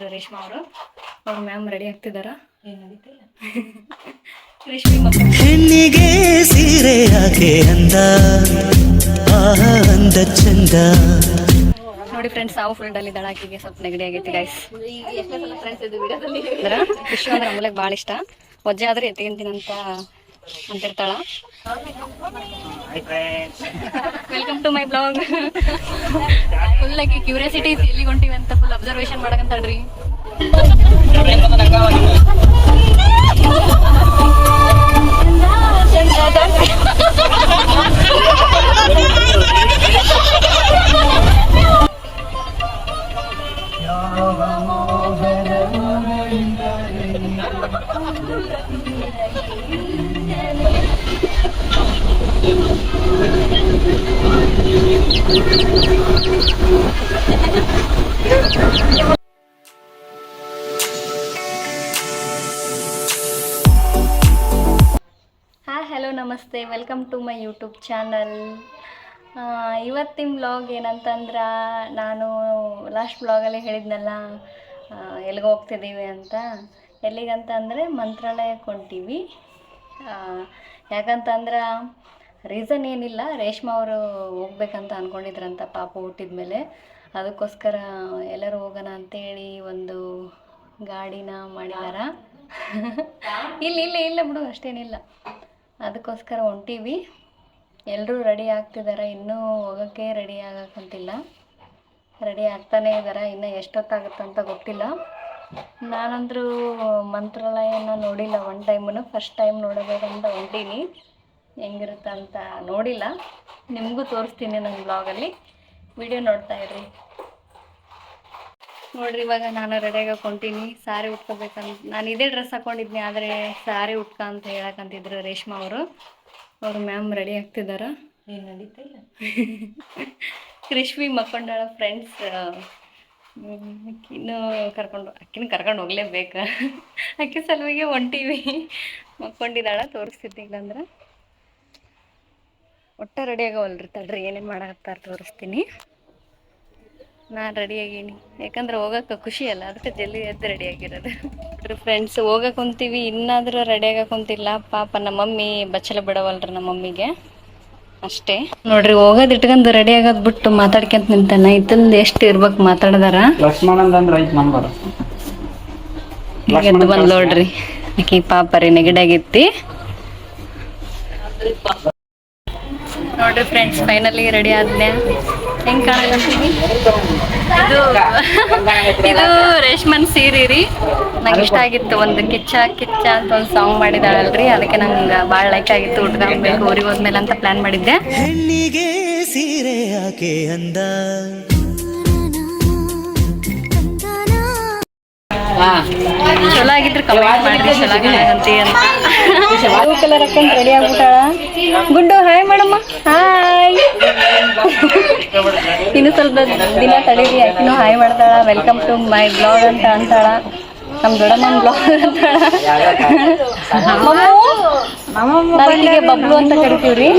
ರೇಷ್ಮಾ ಅವರು ಅವ್ರ ma'am ready ಆಗ್ತಿದಾರ. ಹೆಣ್ಣಿಗೆ ಸೀರೆ ಯಾಕೆ ಅಂದ ಅಂದ ಚಂದ. ನೋಡಿ ಫ್ರೆಂಡ್ಸ್, ನಾವು ಫುಲ್ ಡಲ್ ಇದ್ದಾಳೆ. ಆಕೆಗೆ ಸ್ವಲ್ಪ ನೆಗಡಿ ಆಗೈತಿ ಗೈಸ್. ವಿಶ್ವ ಅಂದ್ರೆ ಅಮೂಲ್ಯಗೆ ಭಾಳ ಇಷ್ಟ. ವಜ್ಜೆ ಆದ್ರೆ ಎತ್ತಿಗೆಂತೀನಂತ ಅಂತಿರ್ತಾಳ. Welcome to my blog. Full ಆಗಿ ಕ್ಯೂರಿಯಾಸಿಟಿ ಎಲ್ಲಿಗೆ ಹೊಂಟಿವಿ ಅಂತ ಫುಲ್ ಅಬ್ಸರ್ವೇಷನ್ ಮಾಡಕಂತಾಳ್ರಿ. ಹಾಯ್, ಹಲೋ, ನಮಸ್ತೆ, welcome to my YouTube channel. ಇವತ್ತಿನ ವ್ಲಾಗ್ ಏನಂತಂದ್ರೆ, ನಾನು ಲಾಸ್ಟ್ ವ್ಲಾಗಲ್ಲಿ ಹೇಳಿದ್ನಲ್ಲ ಎಲ್ಲಿಗೆ ಹೋಗ್ತಿದ್ದೀವಿ ಅಂತ. ಎಲ್ಲಿಗಂತ ಅಂದರೆ ಮಂತ್ರಾಲಯಕ್ಕೆ ಹೊಂಟೀವಿ. ಯಾಕಂತಂದ್ರೆ ರೀಸನ್ ಏನಿಲ್ಲ, ರೇಷ್ಮಾ ಅವರು ಹೋಗ್ಬೇಕಂತ ಅಂದ್ಕೊಂಡಿದ್ರಂತ ಪಾಪ ಹುಟ್ಟಿದ ಮೇಲೆ. ಅದಕ್ಕೋಸ್ಕರ ಎಲ್ಲರೂ ಹೋಗೋಣ ಅಂತೇಳಿ ಒಂದು ಗಾಡಿನ ಮಾಡಿದಾರ. ಇಲ್ಲ ಬಿಡು, ಅಷ್ಟೇನಿಲ್ಲ. ಅದಕ್ಕೋಸ್ಕರ ಹೊಂಟೀವಿ. ಎಲ್ಲರೂ ರೆಡಿ ಆಗ್ತಿದ್ದಾರೆ. ಇನ್ನೂ ಹೋಗೋಕ್ಕೆ ರೆಡಿ ಆಗಕ್ಕಂತಿಲ್ಲ, ರೆಡಿ ಆಗ್ತಾನೇ ಇದ್ದಾರೆ. ಇನ್ನು ಎಷ್ಟೊತ್ತಾಗುತ್ತಂತ ಗೊತ್ತಿಲ್ಲ. ನಾನಂದರೂ ಮಂತ್ರಾಲಯನ ನೋಡಿಲ್ಲ ಒನ್ ಟೈಮು. ಫಸ್ಟ್ ಟೈಮ್ ನೋಡಬೇಕಂತ ಹೊಂಟೀನಿ. ಹೆಂಗಿರುತ್ತೆ ಅಂತ ನೋಡಿಲ್ಲ. ನಿಮಗೂ ತೋರಿಸ್ತೀನಿ ನನ್ನ ಬ್ಲಾಗಲ್ಲಿ. ವಿಡಿಯೋ ನೋಡ್ತಾ ಇರ್ರಿ. ನೋಡ್ರಿ, ಇವಾಗ ನಾನು ರೆಡಿಯಾಗಿ ಹೊಂಟೀನಿ. ಸಾರಿ ಉಟ್ಕೋಬೇಕಂತ ನಾನು ಇದೇ ಡ್ರೆಸ್ ಹಾಕ್ಕೊಂಡಿದ್ನಿ, ಆದರೆ ಸಾರಿ ಉಟ್ಕ ಅಂತ ಹೇಳಕ್ಕಂತಿದ್ರು ರೇಷ್ಮಾ ಅವರು. ಅವ್ರ ಮ್ಯಾಮ್ ರೆಡಿ ಆಗ್ತಿದಾರ. ಏನು ನಡೀತಿಲ್ಲ. ಕೃಷ್ವಿ ಮಕ್ಕೊಂಡಾಳ ಫ್ರೆಂಡ್ಸ್. ಅಕ್ಕಿನೂ ಕರ್ಕೊಂಡು ಹೋಗ್ಲೇಬೇಕು. ಅಕ್ಕಿ ಸಲುವಾಗಿ ಹೊಂಟೀವಿ. ಮಕ್ಕೊಂಡಿದ್ದಾಳ, ತೋರಿಸ್ತಿದ್ದೆ. ಇಲ್ಲಾಂದ್ರೆ ಒಟ್ಟು ರೆಡಿ ಆಗವಲ್ರಿ. ತಡ್ರಿ, ಏನೇನು ಮಾಡಕತ್ತಾರ ತೋರಿಸ್ತೀನಿ. ನಾನು ರೆಡಿಯಾಗೀನಿ, ಯಾಕಂದ್ರೆ ಹೋಗೋಕೆ ಖುಷಿ ಅಲ್ಲ, ಅದಕ್ಕೆ ಜಲ್ದಿ ಎದ್ದು ರೆಡಿಯಾಗಿರೋದು. ಫ್ರೆಂಡ್ಸ್, ಹೋಗಕ್ಕೆ ಕುಂತೀವಿ. ಇನ್ನಾದರೂ ರೆಡಿಯಾಗಕ್ಕೆ ಕುಂತಿಲ್ಲ. ಪಾಪ ನಮ್ಮ ಮಮ್ಮಿ ಬಚ್ಚಲ ಬಿಡವಲ್ರಿ ನಮ್ಮ ಮಮ್ಮಿಗೆ ಅಷ್ಟೇ. ನೋಡ್ರಿ, ಹೋಗೋದು ಇಟ್ಕೊಂಡು ರೆಡಿ ಆಗೋದು ಬಿಟ್ಟು ಮಾತಾಡ್ಕೊಂತ ನಿಂತಾನ. ಇತ್ತಂದು ಎಷ್ಟು ಇರ್ಬೇಕು ಮಾತಾಡ್ದಾರ. ಎದ್ದು ಬಂದು ನೋಡ್ರಿ, ಆಕಿ ಪಾಪ ರೀ ನೆಗಡಿಯಾಗಿತ್ತಿ. ನೋಡ್ರಿ ಫ್ರೆಂಡ್ಸ್, ಫೈನಲಿ ರೆಡಿ ಆದ್ನೆ. ಹೆಂಗೆ ಕಾಣಕಂತೀವಿ. ಇದು ರೇಷ್ಮನ್ ಸೀರೆ ರೀ. ನಂಗೆ ಇಷ್ಟ ಆಗಿತ್ತು. ಒಂದು ಕಿಚ್ಚ ಅಂತ ಒಂದು ಸಾಂಗ್ ಮಾಡಿದಾಳಲ್ರಿ, ಅದಕ್ಕೆ ನಂಗೆ ಭಾಳ ಲೈಕ್ ಆಗಿತ್ತು. ಉಟ್ಕೊಬೇಕು ಊರಿಗೆ ಹೋದ್ಮೇಲೆ ಅಂತ ಪ್ಲಾನ್ ಮಾಡಿದ್ದೆ. ಹೆಣ್ಣಿಗೆ ಸೀರೆ ಯಾಕೆ ಅಂದ. ಚಲೋ ಆಗಿದ್ರೆ ಕಮೆಂಟ್ ಮಾಡಿದ್ರಿ, ಚಲೋ ಆಗಂತಿ ಅಂತ. ಬ್ಲೂ ಕಲರ್ ಹಾಕೊಂಡು ರೆಡಿ ಆಗ್ಬಿಟ್ಟಾಳ. ಗುಡ್ಡು, ಹಾಯ್ ಮಾಡಮ್ಮ. ಹಾಯ್. ಇನ್ನು ಸ್ವಲ್ಪ ದಿನ ತಡೀರಿ, ಆಕಿನೂ ಹಾಯ್ ಮಾಡ್ತಾಳ. ವೆಲ್ಕಮ್ ಟು ಮೈ ಬ್ಲಾಗ್ ಅಂತ ಅಂತಾಳ. ನಮ್ಮ ದೊಡ್ಡಮ್ಮನ ಬ್ಲಾಗ್ ಅಂತಾಳ. ನಾವಿಲ್ಲಿಗೆ ಬಬ್ಲು ಅಂತ ಕರಿತೀವ್ರಿ.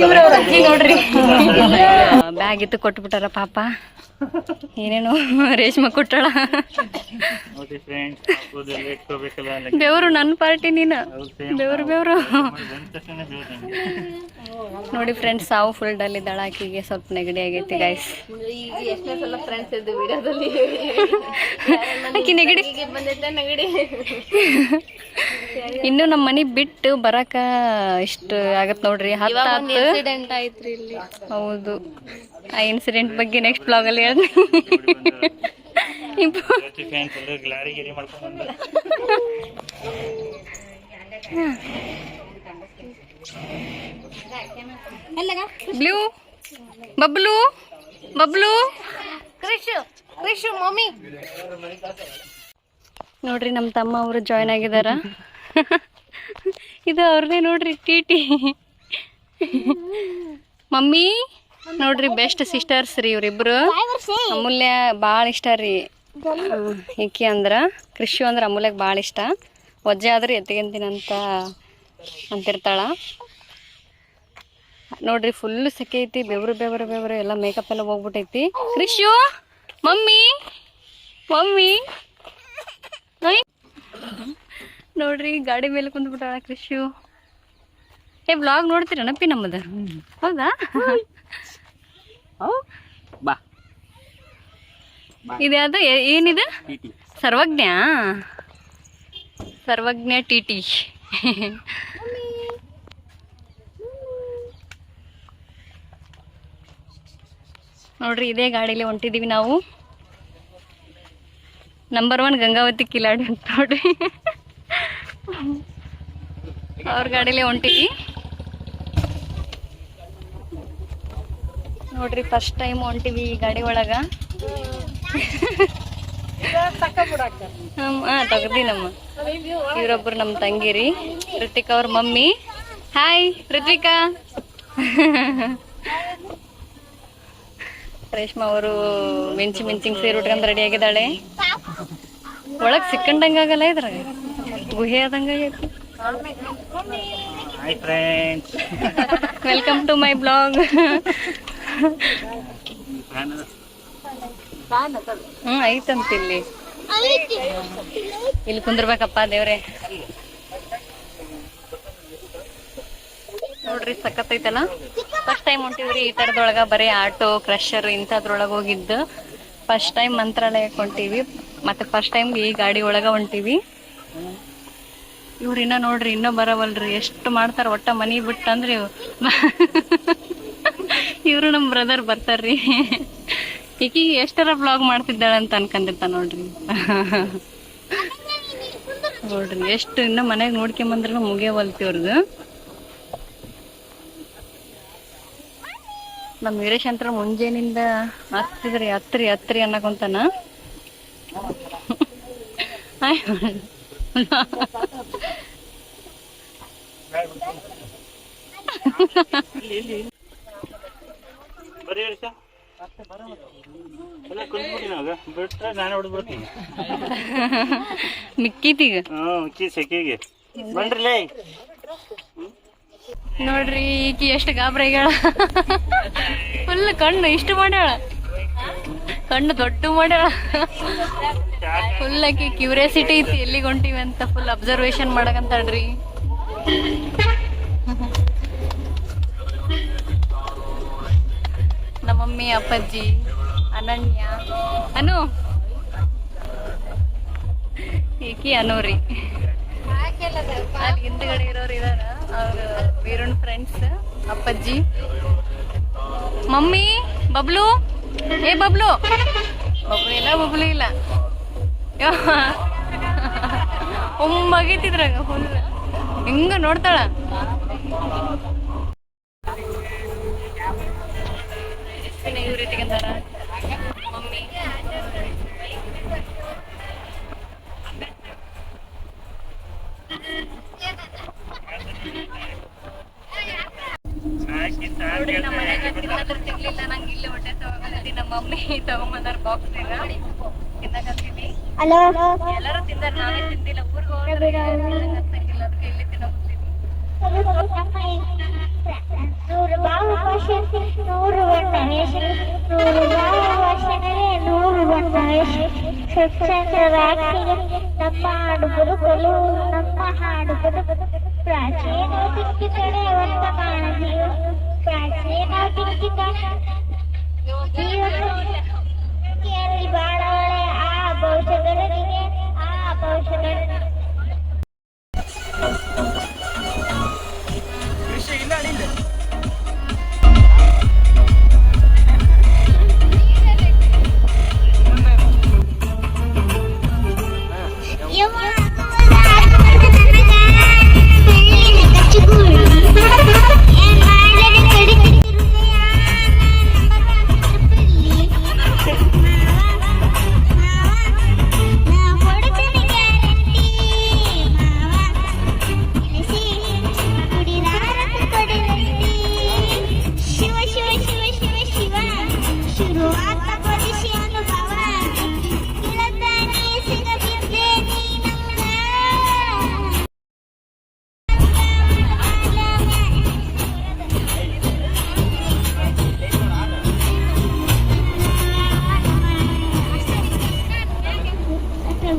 ಇವ್ರವ್ರ ಅಜ್ಜಿ ನೋಡ್ರಿ. ಬ್ಯಾಗ್ ಇತ್ತು ಕೊಟ್ಬಿಟ್ಟಾರ ಪಾಪ. ಏನೇನು ರೇಷ್ಮೆ ಕೊಟ್ಟಾಳ. ಬೆವರು ನನ್ನ ಪಾರ್ಟಿ, ನೀನು ಬೆವರು. ನೋಡಿ ಫ್ರೆಂಡ್ಸ್, ಸಾವು ಫುಲ್ ಡಲ್ ಇದ್ದಾಳ. ಆಕಿಗೆ ಸ್ವಲ್ಪ ನೆಗಡಿ ಆಗೈತಿ ಗೈಸ್. ಆಕಿ ನೆಗಡಿ ಇನ್ನು ನಮ್ಮ ಮನೆ ಬಿಟ್ಟು ಬರಕ ಇಷ್ಟು ಆಗತ್ ನೋಡ್ರಿ. 10 ಆಕ್ಸಿಡೆಂಟ್ ಆಯ್ತ್ರಿ ಇಲ್ಲಿ. ಹೌದು, ಆ ಇನ್ಸಿಡೆಂಟ್ ಬಗ್ಗೆ ನೆಕ್ಸ್ಟ್ ಬ್ಲಾಗ್ ಅಲ್ಲಿ ಹೇಳ್ತೀನಿ. Blue, Bablu, mummy. ನೋಡ್ರಿ, ನಮ್ಮ ತಮ್ಮ ಅವರು ಜಾಯ್ನ್ ಆಗಿದಾರ. ಇದು ಅವ್ರದೇ ನೋಡ್ರಿ, ಟಿ ಮಮ್ಮಿ. ನೋಡ್ರಿ, ಬೆಸ್ಟ್ ಸಿಸ್ಟರ್ಸ್ ರೀ ಇವ್ರಿಬ್ರು. ಅಮೂಲ್ಯ ಭಾಳ ಇಷ್ಟ ರೀ ಈಕಿ ಅಂದ್ರ. ಕೃಷಿ ಅಂದ್ರೆ ಅಮೂಲ್ಯಗೆ ಭಾಳ ಇಷ್ಟ. ವಜ್ಜೆ ಆದ್ರೆ ಎತ್ತಿಗೆಂತೀನಂತ ಅಂತಿರ್ತಾಳ. ನೋಡ್ರಿ ಫುಲ್ ಸೆಕೆ ಐತಿ, ಬೆವರು ಎಲ್ಲ ಮೇಕಪ್ ಎಲ್ಲ ಹೋಗ್ಬಿಟ್ಟೈತಿ. ಕ್ರಿಶು ಮಮ್ಮಿ ಮಮ್ಮಿ ನೋಡ್ರಿ ಗಾಡಿ ಮೇಲೆ ಕುಂತ್ಬಿಟ್ಟಾಳ ಕ್ರಿಶು. ವ್ಲಾಗ್ ನೋಡ್ತೀರನಪ್ಪಿ ನಮ್ಮದ? ಹೌದಾ? ಇದ್ಯಾವುದು ಏನಿದೆ? ಸರ್ವಜ್ಞ ಟಿಟಿ. ನೋಡ್ರಿ ಇದೇ ಗಾಡಿಲಿ ಹೊಂಟಿದೀವಿ ನಾವು. ನಂಬರ್ 1 ಗಂಗಾವತಿ ಕಿಲಾಡಿ ಅಂತ ನೋಡ್ರಿ. ಅವ್ರ ಗಾಡಿಲೇ ಹೊಂಟಿವಿ ನೋಡ್ರಿ. ಫಸ್ಟ್ ಟೈಮ್ ಹೊಂಟಿವಿ ಈ ಗಾಡಿ ಒಳಗ. ತಗದಿ ನಮ್ಮ ಇವ್ರೊಬ್ರು ನಮ್ಮ ತಂಗಿರಿ, ಋತಿಕಾ ಅವ್ರ ಮಮ್ಮಿ. ಹಾಯ್ ಋತ್ವಿಕಾ. ರೇಷ್ಮಾ ಅವರು ಮಿಂಚಿಂಗ್ ಸೀರೆ ಉಟ್ಕೊಂಡ್ ರೆಡಿ ಆಗಿದ್ದಾಳೆ. ಒಳಗ್ ಸಿಕ್ಕಂಡಂಗಾಗಲ್ಲ ಇದ್ರಾಗ, ಗುಹೆ ಆದಂಗ ಆಗೈತಿ. Welcome to my blog. ಐತಂತ ಇಲ್ಲಿ ಕುಂದಿರ್ಬೇಕಪ್ಪ ದೇವ್ರೆ. ನೋಡ್ರಿ ಸಖತ್ ಐತಲ್ಲ. ಫಸ್ಟ್ ಟೈಮ್ ಹೊಂಟಿವ್ರಿ ಈ ತರದೊಳಗ. ಬರೀ ಆಟೋ ಕ್ರಷರ್ ಇಂಥದ್ರೊಳಗ ಹೋಗಿದ್ದು ಫಸ್ಟ್ ಟೈಮ್. ಮಂತ್ರಾಲಯಕ್ಕೆ ಹೊಂಟಿವಿ, ಮತ್ತೆ ಫಸ್ಟ್ ಟೈಮ್ ಈ ಗಾಡಿ ಒಳಗ ಹೊಂಟಿವಿ. ಇವ್ರಿನ್ನ ನೋಡ್ರಿ ಇನ್ನೂ ಬರವಲ್ರಿ, ಎಷ್ಟು ಮಾಡ್ತಾರ. ಒಟ್ಟ ಮನಿ ಬಿಟ್ಟಂದ್ರಿ ಇವ್ರು ನಮ್ ಬ್ರದರ್ ಬರ್ತಾರ್ರಿ. ಈಕಿಗೆ ಎಷ್ಟರ ಬ್ಲಾಗ್ ಮಾಡ್ತಿದ್ದಾಳೆ ಅಂತ ಅನ್ಕೊಂಡಿರ್ತ ನೋಡ್ರಿ. ನೋಡ್ರಿ ಎಷ್ಟು ಇನ್ನ ಮನೆಗ್ ನೋಡ್ಕೊಂಬಂದ್ರ ಮುಗಿಯವಲ್ತಿ ಅವ್ರದ್ದು. ನಮ್ ವೀರೇಶ್ ಅಂತ ಮುಂಜಾನಿಂದ ಹತ್ತಿದ್ರಿ ಹತ್ರಿ ಅನ್ನಕೊಂತಾನ. ಮಿಕ್ಕಿತೀಗ ನೋಡ್ರಿ ಈಕಿ ಎಷ್ಟು ಗಾಬ್ರ ಆಗ್ಯಾಳ. ಫುಲ್ ಕಣ್ಣು ಇಷ್ಟು ಮಾಡ್ಯಾಳ, ಕಣ್ಣು ದೊಡ್ಡ ಮಾಡ್ಯಾಳ. ಫುಲ್ ಆಕಿ ಕ್ಯೂರಿಯಾಸಿಟಿ ಐತಿ ಎಲ್ಲಿಗೆ ಹೊಂಟಿವಿ ಅಂತ. Full observation ಮಾಡಕಂತಾಳ್ರಿ. ನಮ್ಮಮ್ಮಿ, ಅಪ್ಪಾಜಿ, ಅನನ್ಯ, ಅನು, ಈಕಿ ಅನೂರಿ. ಅಲ್ಲಿ ಹಿಂದ್ಗಡೆ ಇರೋರು ಇದಾರ, ಅವ್ರು ವೀರುಣ್ ಫ್ರೆಂಡ್ಸ್. ಅಪ್ಪಾಜಿ, ಮಮ್ಮಿ, ಬಬ್ಲು. ಬಬ್ಲು ಬಬ್ಲು ಇಲ್ಲ. ಒಮ್ಮಗಿತಿದ್ರಾಗ ಫುಲ್ ಹಿಂಗ ನೋಡ್ತಾಳ. ಇವ್ರ ರೀತಿಗಂತಾರ ಮಮ್ಮಿ. ನಮ್ಮ ಮನೆಯಾಗ ತಿರ್ಲಿಲ್ಲ, ನಂಗೆ ಇಲ್ಲಿ ಹೊಟ್ಟೆ ತಗೊಂಡಿ. ನಮ್ಮ ಮಮ್ಮಿ ತಗೊಂಬಂದಾರ ಬಾಕ್ಸ್ ತಿನ್ನಕತ್ತೀವಿ. ಎಲ್ಲರೂ ತಿಂದಾರ, ನಾವೇ ತಿಂದಿಲ್ಲ. ಊರಿಗೆ ಹೋದ್ರೆ ತಿನ್ನಂಗಿಲ್ಲ, ಅದಕ್ಕೆ ಇಲ್ಲಿ ತಿನ್ನಕತ್ತೀವಿ. ನಮ್ಮ ಹಾಡು ಬದುಕಲು, ನಮ್ಮ ಹಾಡು ಬದುಕಲು ಪ್ರಾಚೀನ ಕಡೆ ವರ್ತಮಾನ ಜೀವ, ಪ್ರಾಚೀನ ಕೇಳಿ ಬಾಳವಳೆ ಆ ಭವಿಷ್ಯಗಳಿಗೆ, ಆ ಭವಿಷ್ಯಗಳಿಗೆ.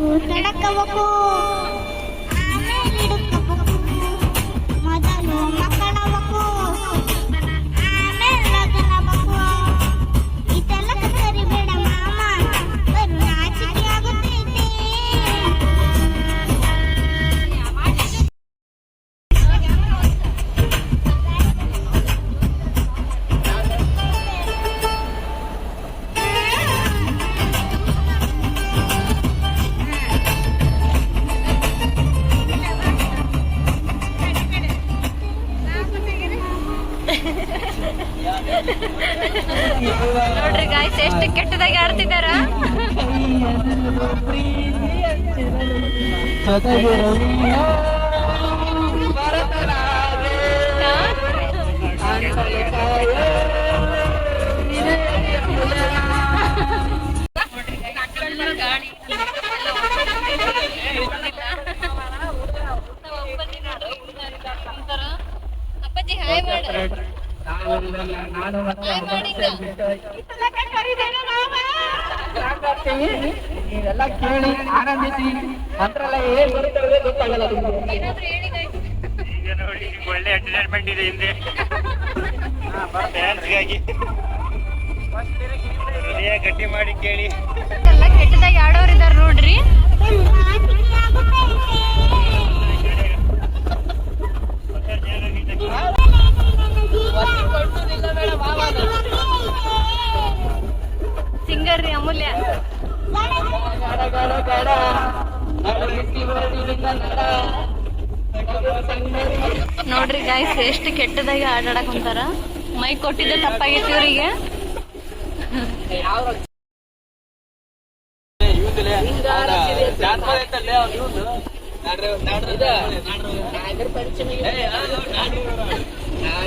ಸಡಕಬೇಕು ಆಮೇಲೆ ಹಿಡುಕಬೇಕು ಮೊದಲು ಮಕ್ಕಳಬೇಕು ಆಮೇಲೆ ಲಗ್ನಬೇಕು ಇದೆಲ್ಲ ಸರಿಬೇಡ ಮಾಮ ಬರು ನಾಚಿಕೆ ಆಗುತ್ತೈತೆ ನೋಡ್ರಿ ಗಾಯ್ಸ್ ಎಷ್ಟು ಕೆಟ್ಟದಾಗಿ ಆಡ್ತಿದಾರ. ಅಪ್ಪಾಜಿ ಹಾಯ್ ಮಾಡು. ಇದೆಲ್ಲ ಕೇಳಿ ಆನಂದಿಸಿ ಮಂತ್ರಾಲಯ ಏನ್ ಬರುತ್ತವೆ ಗೊತ್ತಾಗಲ್ಲ ನಿಮ್ಗೆ. ಈಗ ನೋಡಿ ಒಳ್ಳೆ ಎಂಟರ್ಟೈನ್ಮೆಂಟ್ ಇದೆ ಹಿಂದೆ ಡ್ಯಾನ್ಸ್ಗಾಗಿ ಹೃದಯ ಗಟ್ಟಿ ಮಾಡಿ ಕೇಳಿ. ಎಲ್ಲ ಕೆಟ್ಟದಾಗಿ ಆಡೋರಿದಾರ ನೋಡ್ರಿ. ನಾಚಿಕೆ ಆಗುತ್ತೈತೆ ಸಿಂಗರ್ ರೀ ಅಮೂಲ್ಯ. ನೋಡ್ರಿ ಗಾಯ್ಸ್ ಎಷ್ಟು ಕೆಟ್ಟದಾಗಿ ಆಡಾಡಕ್ ಕುಂತಾರ. ಮೈ ಕೊಟ್ಟಿದ್ದೆ ತಪ್ಪಾಗೈತಿ ಇವ್ರಿಗೆ.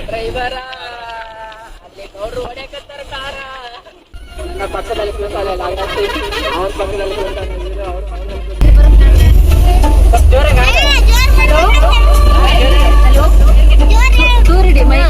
ಡ್ರೈವರ ಅಲ್ಲಿ ನೋಡ್ರು ಹೊಡ್ಯಾಕತ್ತಾರ ಕಾರ ಪಕ್ಕದಲ್ಲಿ ಕೂತಾಳೆ ಅವ್ರ ಪಕ್ಕದಲ್ಲಿ ದೂರಿಡಿ ಮೈ.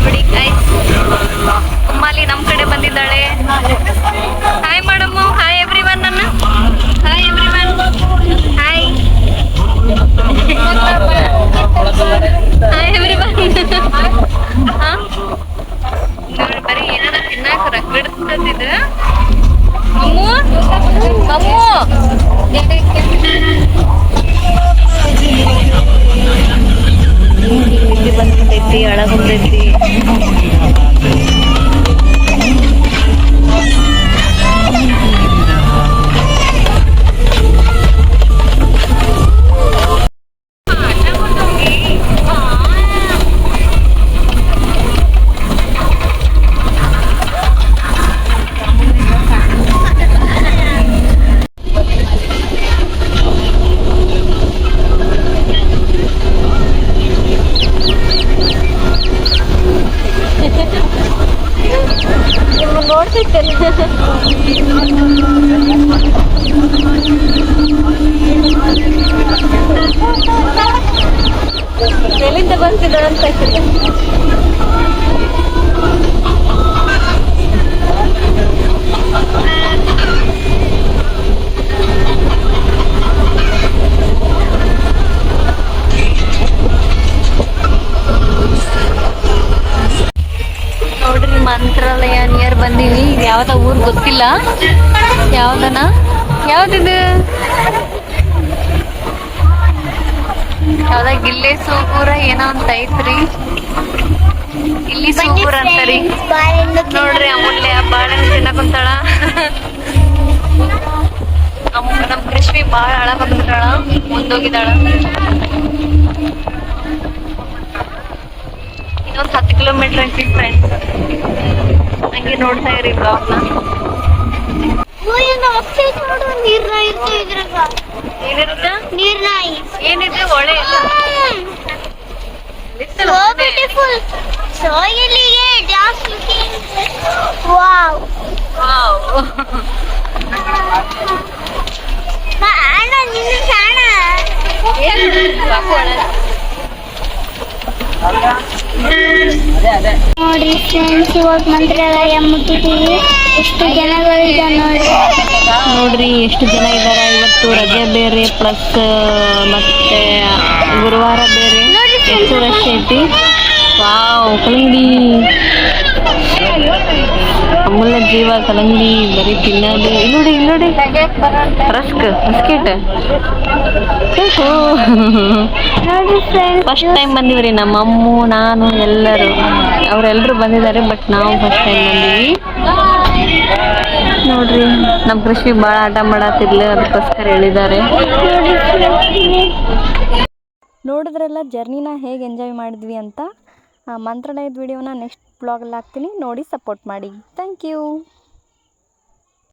ನೋಡಿ ಗೈಸ್, ಉಮ್ಮಾಲಿ ನಮ್ ಕಡೆ ಬಂದಿದ್ದಾಳೆ. ಹಾಯ್ ಮಾಡಮ್ಮ. Hi everyone. ನನ್ನ hi everyone. Hi hi everyone. ನೋಡಿ ಬರೀ ಏನಾರ ತಿನ್ನಾಕ ರಗಡ್ತದಿದ. ಅಮ್ಮು ಅಮ್ಮು ಇಲ್ಲಿ ಬಂದ್ಬಿಟ್ಟೈತಿ, ಒಳಗೊಂದೈತಿ. ಓಡ್ತಿರ್ತೇನೆ. ಎಲ್ಲಿಂದ ಬರ್ತಿದ್ದಾಳ ಅಂತ ಆಯ್ತದೆ. ನೋಡ್ರಿ ಮಂತ್ರಾಲಯ ನಿಯರ್ ಬಂದೀವಿ. ಇದು ಯಾವ್ದ ಊರ್ ಗೊತ್ತಿಲ್ಲ, ಯಾವ್ದನ ಯಾವ್ದಿದು, ಯಾವ್ದ ಗಿಲ್ಲೆ ಸೂಗೂರ ಏನೋ ಅಂತ ಐತ್ರಿ. ಇಲ್ಲಿ ಸೂಗೂರ ಅಂತಾರಿ. ನೋಡ್ರಿ ಅಮೂಲ್ಯ ಬಾಳೆಹಣ್ಣು ತಿನ್ನಕ್ ಕುಂತಾಳ. ನಮ್ ಕೃಷ್ಣಿ ಬಾಳ ಅಳಕ ಕುಂತಾಳ, ಮುಂದೋಗಿದ್ದಾಳ. ಇನ್ನೊಂದು 10 ಕಿಲೋಮೀಟರ್ ಐತಿ ಫ್ರೆಂಡ್ಸ್. ಹಂಗೆ ನೋಡ್ತಾ ಇರಿ ಬ್ಲಾಗ್ನ. ಏನಿರುತ್ತೆ? ಏನಿದೆ ಒಳ್ಳೆ So beautiful. So elegant. Just looking. Wow. ಅಣ್ಣ ನಿನ್ನ ಕಾಣ ನೋಡಿ ಫ್ರೆಂಡ್ಸ್, ಇವಾಗ ಮಂತ್ರಾಲಯ ಮುಟ್ಟಿದ್ದೀವಿ. ಎಷ್ಟು ಜನಗಳಿದ್ದಾರೆ ನೋಡ್ರಿ ಎಷ್ಟು ಜನ ಇದಾರ. ಇವತ್ತು ರಜೆ ಬೇರೆ ಪ್ಲಸ್ ಮತ್ತೆ ಗುರುವಾರ ಬೇರೆ. ಎಷ್ಟು ರಶ್ ಐತಿ. ವಾವ್, ಕಲ್ಲಂಗಡಿ ಅಮೂಲ್ಯ ಜೀವ ಕಲ್ಲಂಗಡಿ ಬರೀ ತಿನ್ನೋದು. ಇಲ್ಲಿ ನೋಡಿ ರಸ್ಕ್ ಬಿಸ್ಕಿಟ್. ಫಸ್ಟ್ ಟೈಮ್ ಬಂದಿವ್ರಿ ನಮ್ಮ ಅಮ್ಮು ನಾನು ಎಲ್ಲರೂ. ಅವರೆಲ್ಲರೂ ಬಂದಿದ್ದಾರೆ, ಬಟ್ ನಾವು ಫಸ್ಟ್ ಟೈಮ್ ಬಂದೀವಿ. ನೋಡ್ರಿ ನಮ್ಮ ಕೃಷಿ ಭಾಳ ಆಟ ಮಾಡತ್ತಿರ್ಲಿ, ಅದಕ್ಕೋಸ್ಕರ ಹೇಳಿದ್ದಾರೆ. ನೋಡಿದ್ರೆಲ್ಲ ಜರ್ನಿನ ಹೇಗೆ ಎಂಜಾಯ್ ಮಾಡಿದ್ವಿ ಅಂತ. ಮಂತ್ರಾಲಯದ ವಿಡಿಯೋನ ನೆಕ್ಸ್ಟ್ ಬ್ಲಾಗಲ್ಲಿ ಹಾಕ್ತೀನಿ, ನೋಡಿ ಸಪೋರ್ಟ್ ಮಾಡಿ. Thank you.